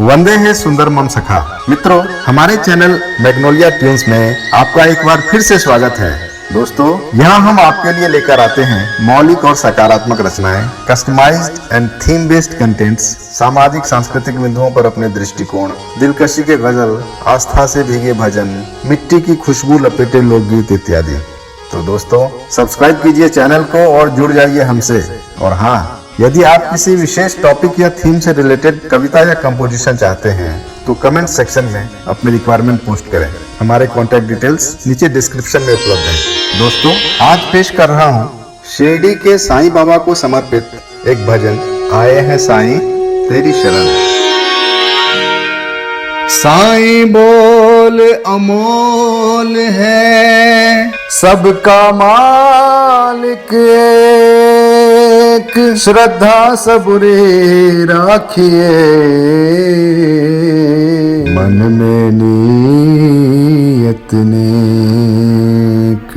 वंदे है सुंदर मम सखा। मित्रों, हमारे चैनल मैग्नोलिया ट्यून्स में आपका एक बार फिर से स्वागत है। दोस्तों, यहाँ हम आपके लिए लेकर आते हैं मौलिक और सकारात्मक रचनाएं, customised and theme based contents, सामाजिक सांस्कृतिक बिंदुओं पर अपने दृष्टिकोण, दिलकशी के गजल, आस्था से भीगे भजन, मिट्टी की खुशबू लपेटे लोकगीत इत्यादि। तो दोस्तों, सब्सक्राइब कीजिए चैनल को और जुड़ जाइए हमसे। और हाँ, यदि आप किसी विशेष टॉपिक या थीम से रिलेटेड कविता या कंपोजिशन चाहते हैं तो कमेंट सेक्शन में अपनी रिक्वायरमेंट पोस्ट करें। हमारे कॉन्टैक्ट डिटेल्स नीचे डिस्क्रिप्शन में उपलब्ध हैं। दोस्तों, आज पेश कर रहा हूँ शिरडी के साईं बाबा को समर्पित एक भजन, आए हैं साईं तेरी शरण। साईं बोल अमोल है, सबका मालिक एक, श्रद्धा सबुरे राखिए, मन में नियत नेक,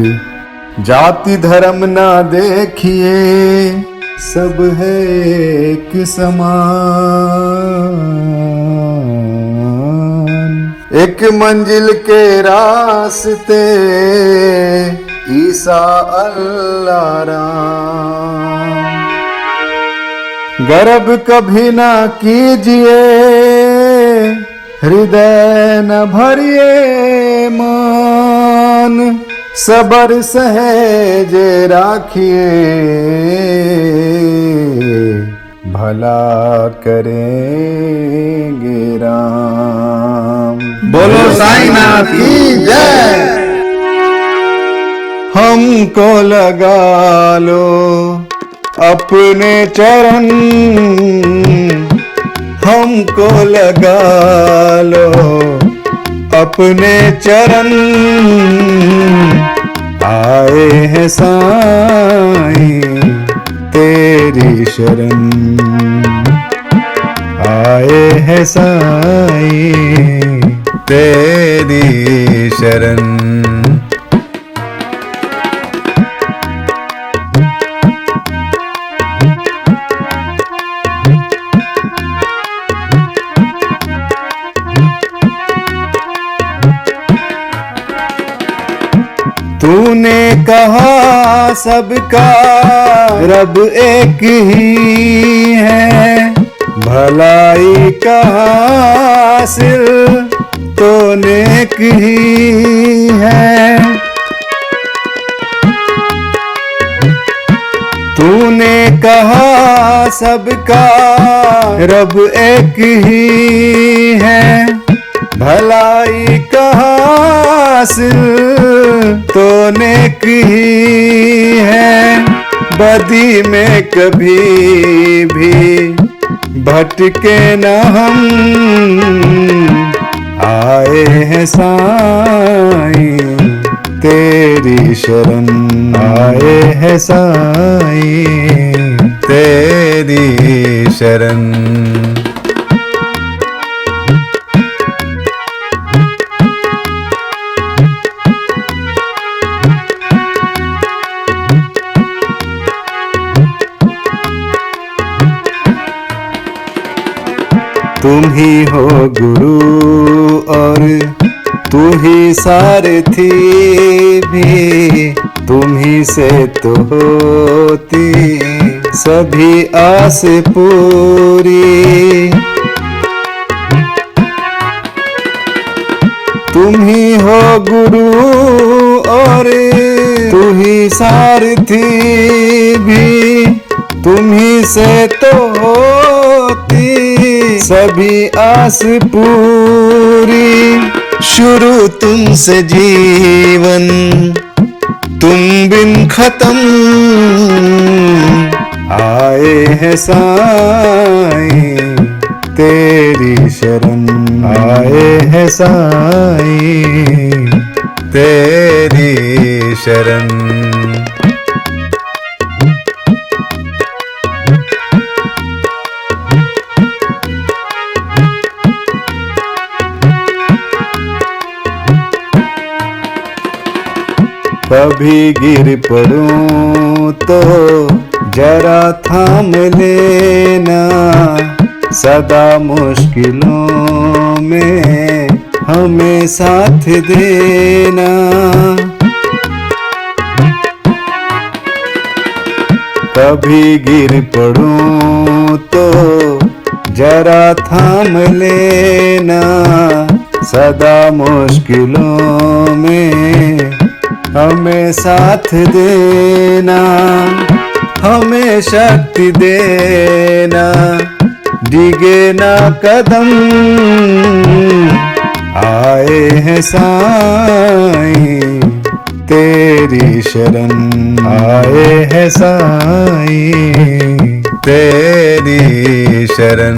जाति धर्म ना देखिए, सब है एक समान, एक मंजिल के रास्ते, ईसा अल्लाह राम। गर्व कभी ना कीजिए, हृदय न भरिए मान, सबर सहेज राखिए, भला करेंगे राम। बोलो साईनाथ की जय। हमको लगा लो अपने चरण, हमको लगा लो अपने चरण, आए हैं साईं तेरी शरण, आए हैं साईं तेरी शरण। तूने कहा सबका रब एक ही है, भलाई का हासिल तो नेक ही है। तूने कहा सबका रब एक ही है, भलाई का हासिल तो नेक ही है। बदी में कभी भी भटके न हम, आए हैं साईं तेरी शरण, आए हैं साईं तेरी शरण। तुम ही हो गुरु और तू ही सारथी भी, तुम ही से तो होती सभी आस पूरी। तुम ही हो गुरु और तू ही सारथी भी, तुम ही से तो होती सभी आस पूरी। शुरू तुमसे जीवन, तुम बिन खत्म, आए हैं साईं तेरी शरण, आए हैं साईं तेरी शरण। कभी गिर पड़ूं तो जरा थाम लेना, सदा मुश्किलों में हमें साथ देना। कभी गिर पड़ूं तो जरा थाम लेना। सदा मुश्किलों में हमें साथ देना। हमें शक्ति देना, डिगे ना कदम। आए हैं साईं तेरी शरण, आए हैं साईं तेरी शरण।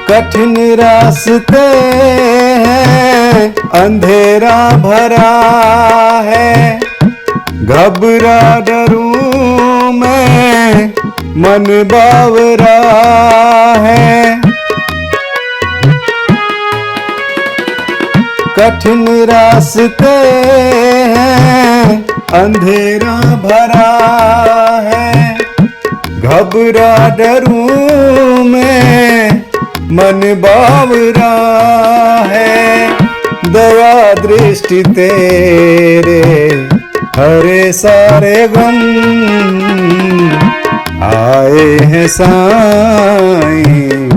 कठिन रास्ते हैं, अंधेरा भरा है। घबरा डरूं मैं, मन बावरा है। कठिन रास्ते हैं, अंधेरा भरा है। घबरा डरूं मैं, मन बावरा है। दया दृष्टि तेरे हरे सारे गम। आए हैं साईं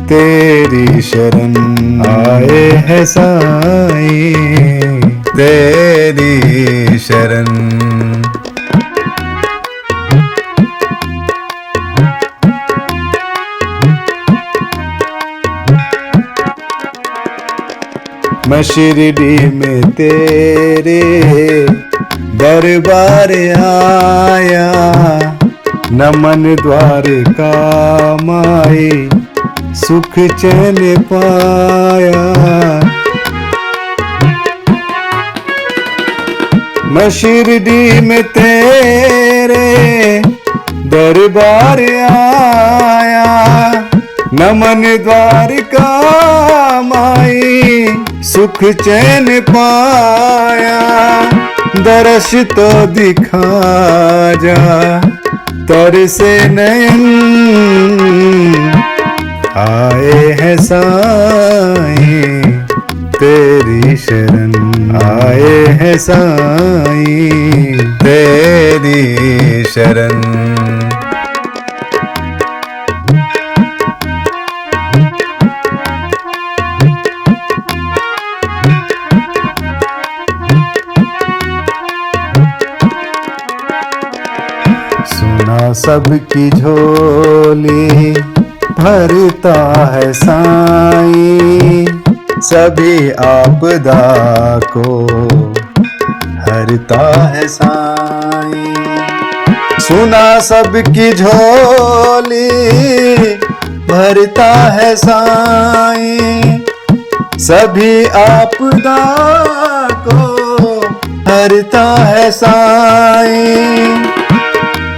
तेरी शरण, आए हैं साईं तेरी शरण। मैं शिरडी में तेरे दरबार आया। नमन द्वारका माई सुख चैन पाया। मैं शिरडी में तेरे दरबार आया। नमन द्वारका माई सुख चैन पाया। दर्श तो दिखा जा तरसे नयन। आए हैं साईं तेरी शरण, आए हैं साईं तेरी शरण। सुना सबकी झोली भरता है साईं। सभी आपदा को हरता है साईं। सुना सबकी झोली भरता है साईं। सभी आपदा को हरता है साईं।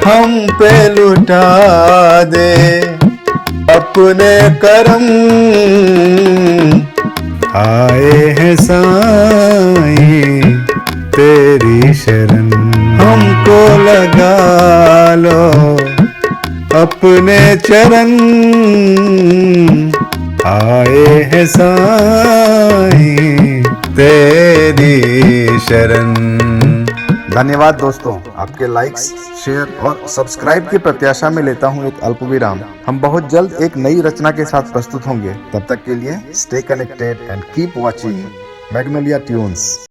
हम पे लुटा दे अपने करम। आए हैं साईं तेरी शरण। हमको लगा लो अपने चरण। आए हैं साईं तेरी शरण। धन्यवाद दोस्तों, आपके लाइक्स, शेयर और सब्सक्राइब की प्रत्याशा में लेता हूं एक अल्प विराम। हम बहुत जल्द एक नई रचना के साथ प्रस्तुत होंगे। तब तक के लिए stay connected and keep watching Magnolia tunes.